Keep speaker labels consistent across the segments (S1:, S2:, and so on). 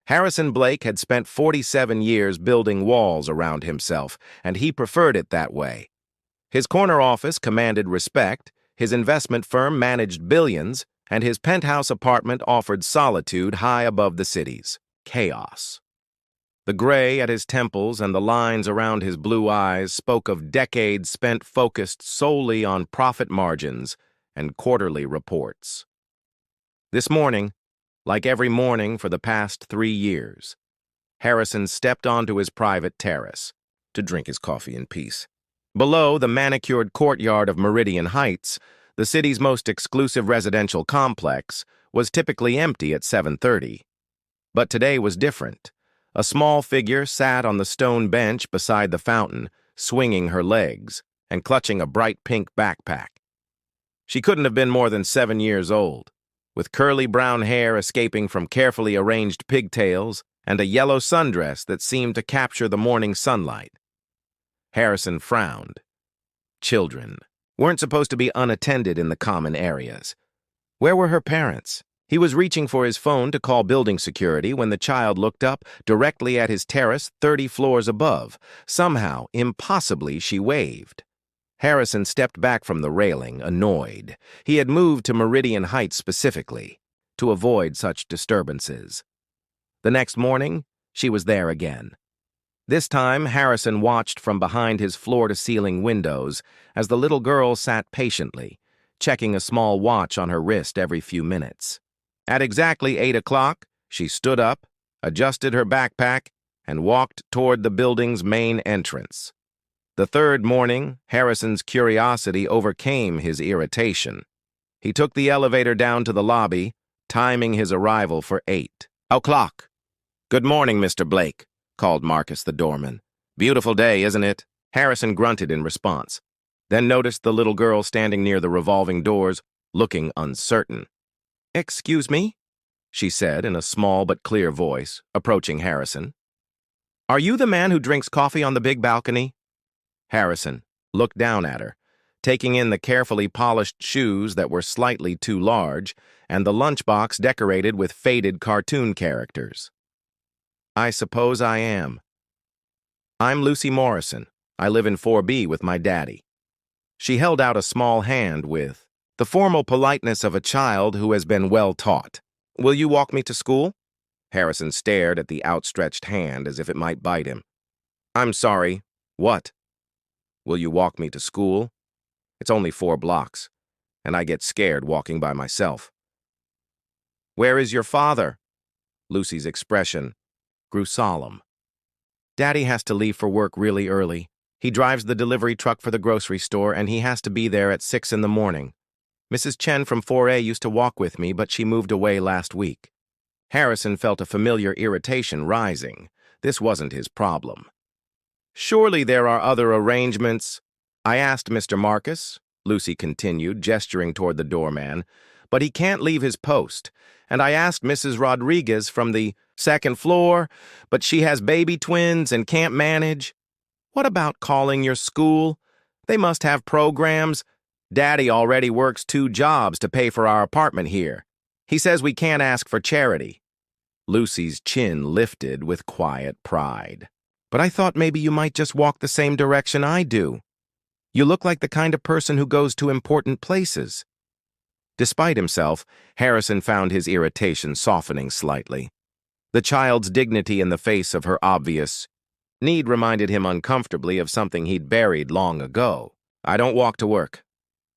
S1: Harrison Blake had spent 47 years building walls around himself, and he preferred it that way. His corner office commanded respect, his investment firm managed billions, and his penthouse apartment offered solitude high above the city's chaos. The gray at his temples and the lines around his blue eyes spoke of decades spent focused solely on profit margins and quarterly reports. This morning, like every morning for the past 3 years, Harrison stepped onto his private terrace to drink his coffee in peace. Below the manicured courtyard of Meridian Heights, the city's most exclusive residential complex, was typically empty at 7:30. But today was different. A small figure sat on the stone bench beside the fountain, swinging her legs and clutching a bright pink backpack. She couldn't have been more than 7 years old, with curly brown hair escaping from carefully arranged pigtails and a yellow sundress that seemed to capture the morning sunlight. Harrison frowned. Children weren't supposed to be unattended in the common areas. Where were her parents? He was reaching for his phone to call building security when the child looked up directly at his terrace 30 floors above. Somehow, impossibly, she waved. Harrison stepped back from the railing, annoyed. He had moved to Meridian Heights specifically to avoid such disturbances. The next morning, she was there again. This time, Harrison watched from behind his floor-to-ceiling windows as the little girl sat patiently, checking a small watch on her wrist every few minutes. At exactly 8 o'clock, she stood up, adjusted her backpack, and walked toward the building's main entrance. The third morning, Harrison's curiosity overcame his irritation. He took the elevator down to the lobby, timing his arrival for 8 o'clock. "Good morning, Mr. Blake," called Marcus the doorman. "Beautiful day, isn't it?" Harrison grunted in response, then noticed the little girl standing near the revolving doors, looking uncertain. "Excuse me?" she said in a small but clear voice, approaching Harrison. "Are you the man who drinks coffee on the big balcony?" Harrison looked down at her, taking in the carefully polished shoes that were slightly too large and the lunchbox decorated with faded cartoon characters. "I suppose I am. I'm Lucy Morrison. I live in 4B with my daddy." She held out a small hand with the formal politeness of a child who has been well taught. "Will you walk me to school?" Harrison stared at the outstretched hand as if it might bite him. "I'm sorry, what?" "Will you walk me to school? It's only 4 blocks, and I get scared walking by myself." "Where is your father?" Lucy's expression grew solemn. "Daddy has to leave for work really early. He drives the delivery truck for the grocery store, and he has to be there at 6 in the morning. Mrs. Chen from 4A used to walk with me, but she moved away last week." Harrison felt a familiar irritation rising. This wasn't his problem. "Surely there are other arrangements." "I asked Mr. Marcus," Lucy continued, gesturing toward the doorman, "but he can't leave his post. And I asked Mrs. Rodriguez from the 2nd floor, but she has baby twins and can't manage. What about calling your school? They must have programs. Daddy already works 2 jobs to pay for our apartment here. He says we can't ask for charity." Lucy's chin lifted with quiet pride. "But I thought maybe you might just walk the same direction I do. You look like the kind of person who goes to important places." Despite himself, Harrison found his irritation softening slightly. The child's dignity in the face of her obvious need reminded him uncomfortably of something he'd buried long ago. "I don't walk to work.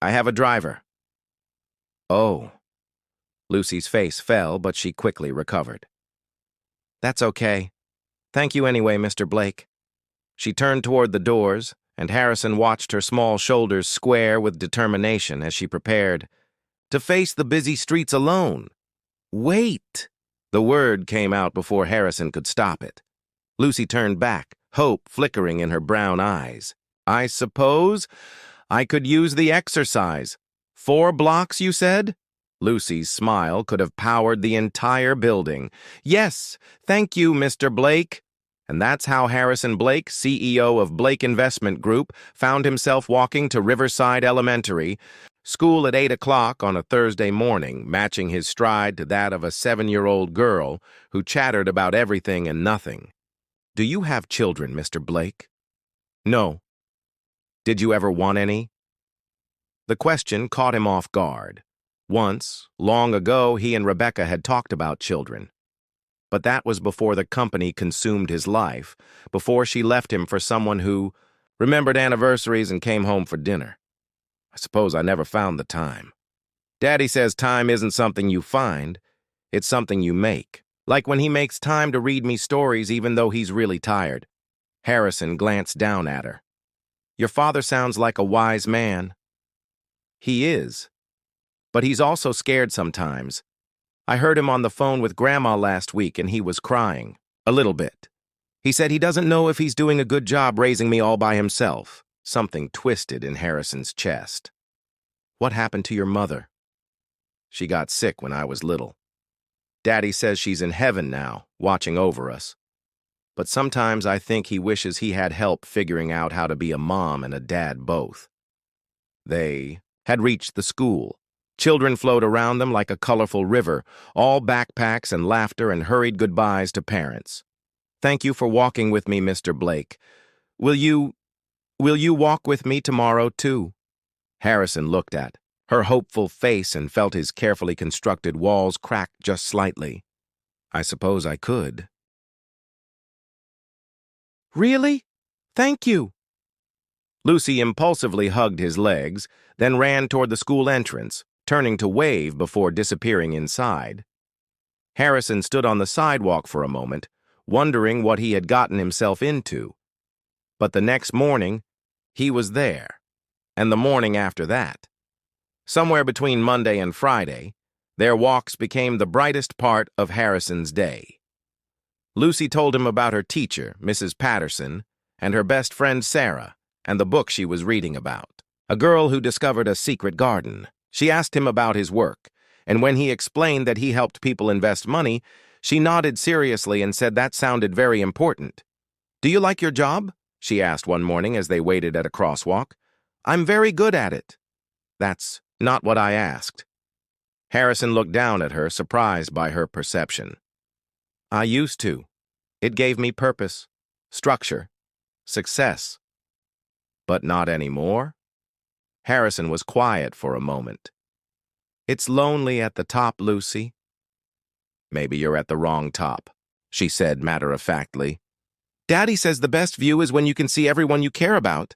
S1: I have a driver." "Oh." Lucy's face fell, but she quickly recovered. "That's okay. Thank you anyway, Mr. Blake." She turned toward the doors, and Harrison watched her small shoulders square with determination as she prepared to face the busy streets alone. "Wait!" The word came out before Harrison could stop it. Lucy turned back, hope flickering in her brown eyes. "I suppose I could use the exercise. 4 blocks, you said?" Lucy's smile could have powered the entire building. "Yes, thank you, Mr. Blake." And that's how Harrison Blake, CEO of Blake Investment Group, found himself walking to Riverside Elementary, School at 8 o'clock on a Thursday morning, matching his stride to that of a 7-year-old girl who chattered about everything and nothing. "Do you have children, Mr. Blake?" "No." "Did you ever want any?" The question caught him off guard. Once, long ago, he and Rebecca had talked about children. But that was before the company consumed his life, before she left him for someone who remembered anniversaries and came home for dinner. I suppose I never found the time. Daddy says time isn't something you find, it's something you make. Like when he makes time to read me stories even though he's really tired. Harrison glanced down at her. "Your father sounds like a wise man." "He is. But he's also scared sometimes. I heard him on the phone with Grandma last week and he was crying. A little bit. He said he doesn't know if he's doing a good job raising me all by himself." Something twisted in Harrison's chest. "What happened to your mother?" "She got sick when I was little. Daddy says she's in heaven now, watching over us. But sometimes I think he wishes he had help figuring out how to be a mom and a dad both." They had reached the school. Children flowed around them like a colorful river, all backpacks and laughter and hurried goodbyes to parents. "Thank you for walking with me, Mr. Blake. Will you walk with me tomorrow, too?" Harrison looked at her hopeful face and felt his carefully constructed walls crack just slightly. "I suppose I could." "Really? Thank you." Lucy impulsively hugged his legs, then ran toward the school entrance, turning to wave before disappearing inside. Harrison stood on the sidewalk for a moment, wondering what he had gotten himself into. But the next morning, he was there, and the morning after that. Somewhere between Monday and Friday, their walks became the brightest part of Harrison's day. Lucy told him about her teacher, Mrs. Patterson, and her best friend Sarah, and the book she was reading about. A girl who discovered a secret garden. She asked him about his work, and when he explained that he helped people invest money, she nodded seriously and said that sounded very important. "Do you like your job?" she asked one morning as they waited at a crosswalk. "I'm very good at it." "That's not what I asked." Harrison looked down at her, surprised by her perception. "I used to. It gave me purpose, structure, success." "But not anymore?" Harrison was quiet for a moment. "It's lonely at the top, Lucy." "Maybe you're at the wrong top," she said matter-of-factly. "Daddy says the best view is when you can see everyone you care about."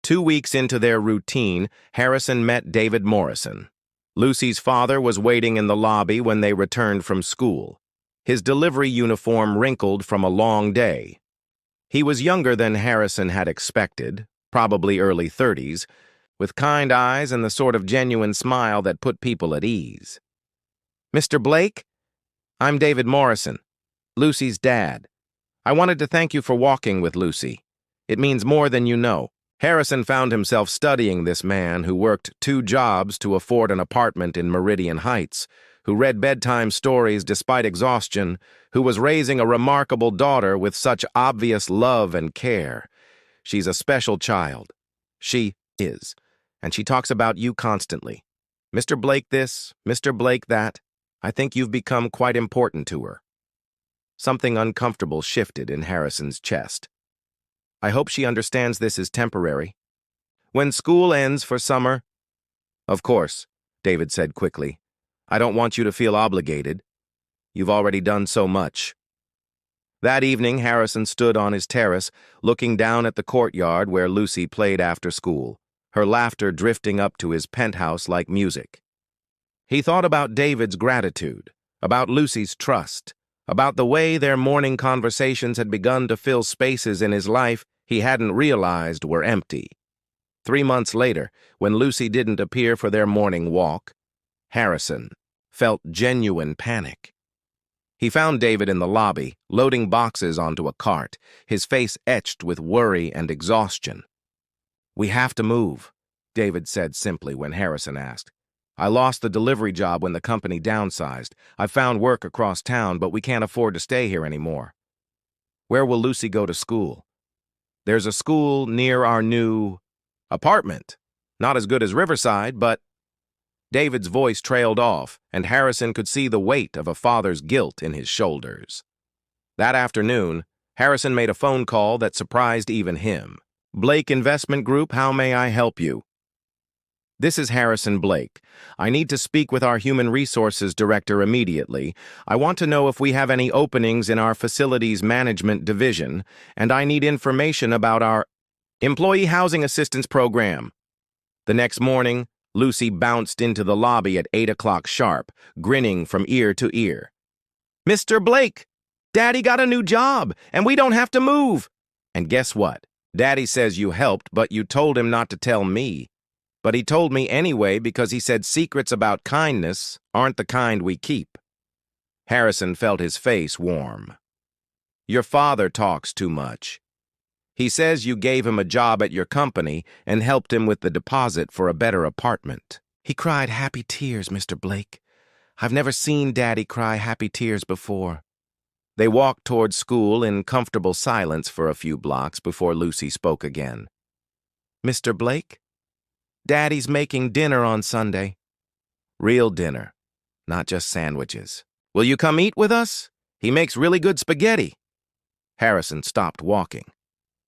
S1: 2 weeks into their routine, Harrison met David Morrison. Lucy's father was waiting in the lobby when they returned from school, his delivery uniform wrinkled from a long day. He was younger than Harrison had expected, probably early 30s, with kind eyes and the sort of genuine smile that put people at ease. "Mr. Blake, I'm David Morrison, Lucy's dad. I wanted to thank you for walking with Lucy. It means more than you know." Harrison found himself studying this man who worked 2 jobs to afford an apartment in Meridian Heights, who read bedtime stories despite exhaustion, who was raising a remarkable daughter with such obvious love and care. "She's a special child." "She is. And she talks about you constantly. Mr. Blake this, Mr. Blake that. I think you've become quite important to her." Something uncomfortable shifted in Harrison's chest. "I hope she understands this is temporary. When school ends for summer—" "Of course," David said quickly. "I don't want you to feel obligated. You've already done so much." That evening, Harrison stood on his terrace, looking down at the courtyard where Lucy played after school, her laughter drifting up to his penthouse like music. He thought about David's gratitude, about Lucy's trust, about the way their morning conversations had begun to fill spaces in his life he hadn't realized were empty. 3 months later, when Lucy didn't appear for their morning walk, Harrison felt genuine panic. He found David in the lobby, loading boxes onto a cart, his face etched with worry and exhaustion. "We have to move," David said simply when Harrison asked. "I lost the delivery job when the company downsized. I found work across town, but we can't afford to stay here anymore." "Where will Lucy go to school?" "There's a school near our new apartment." Not as good as Riverside, but David's voice trailed off, and Harrison could see the weight of a father's guilt in his shoulders. That afternoon, Harrison made a phone call that surprised even him. Blake Investment Group, how may I help you? This is Harrison Blake. I need to speak with our Human Resources Director immediately. I want to know if we have any openings in our Facilities Management Division, and I need information about our Employee Housing Assistance Program. The next morning, Lucy bounced into the lobby at 8 o'clock sharp, grinning from ear to ear. Mr. Blake, Daddy got a new job, and we don't have to move. And guess what? Daddy says you helped, but you told him not to tell me. But he told me anyway because he said secrets about kindness aren't the kind we keep. Harrison felt his face warm. Your father talks too much. He says you gave him a job at your company and helped him with the deposit for a better apartment. He cried happy tears, Mr. Blake. I've never seen Daddy cry happy tears before. They walked toward school in comfortable silence for a few blocks before Lucy spoke again. Mr. Blake? Daddy's making dinner on Sunday. Real dinner, not just sandwiches. Will you come eat with us? He makes really good spaghetti. Harrison stopped walking.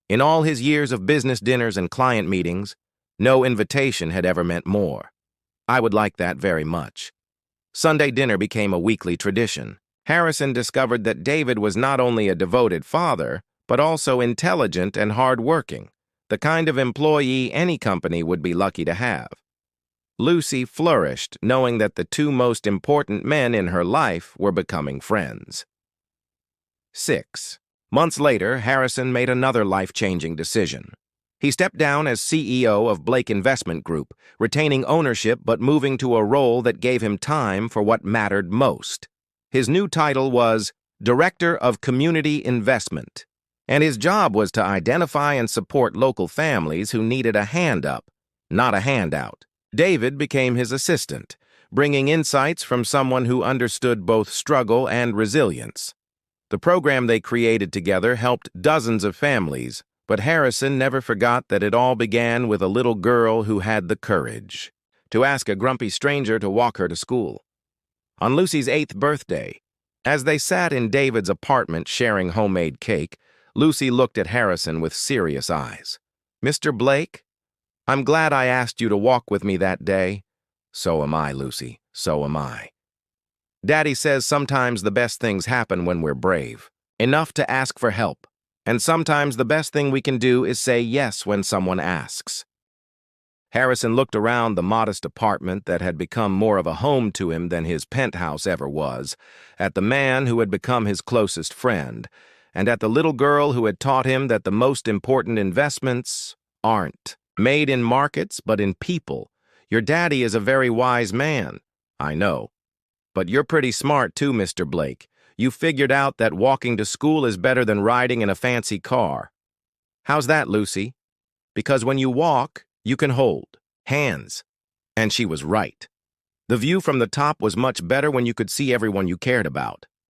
S1: In all his years of business dinners and client meetings, no invitation had ever meant more. I would like that very much. Sunday dinner became a weekly tradition. Harrison discovered that David was not only a devoted father, but also intelligent and hard-working, the kind of employee any company would be lucky to have. Lucy flourished, knowing that the two most important men in her life were becoming friends. 6 months later, Harrison made another life-changing decision. He stepped down as CEO of Blake Investment Group, retaining ownership but moving to a role that gave him time for what mattered most. His new title was Director of Community Investment, and his job was to identify and support local families who needed a hand up, not a handout. David became his assistant, bringing insights from someone who understood both struggle and resilience. The program they created together helped dozens of families, but Harrison never forgot that it all began with a little girl who had the courage to ask a grumpy stranger to walk her to school. On Lucy's 8th birthday, as they sat in David's apartment sharing homemade cake, Lucy looked at Harrison with serious eyes. Mr. Blake, I'm glad I asked you to walk with me that day. So am I, Lucy, so am I. Daddy says sometimes the best things happen when we're brave, enough to ask for help, and sometimes the best thing we can do is say yes when someone asks. Harrison looked around the modest apartment that had become more of a home to him than his penthouse ever was, at the man who had become his closest friend, and at the little girl who had taught him that the most important investments aren't made in markets but in people. Your daddy is a very wise man, I know. But you're pretty smart too, Mr. Blake. You figured out that walking to school is better than riding in a fancy car. How's that, Lucy? Because when you walk, you can hold hands. And she was right. The view from the top was much better when you could see everyone you cared about.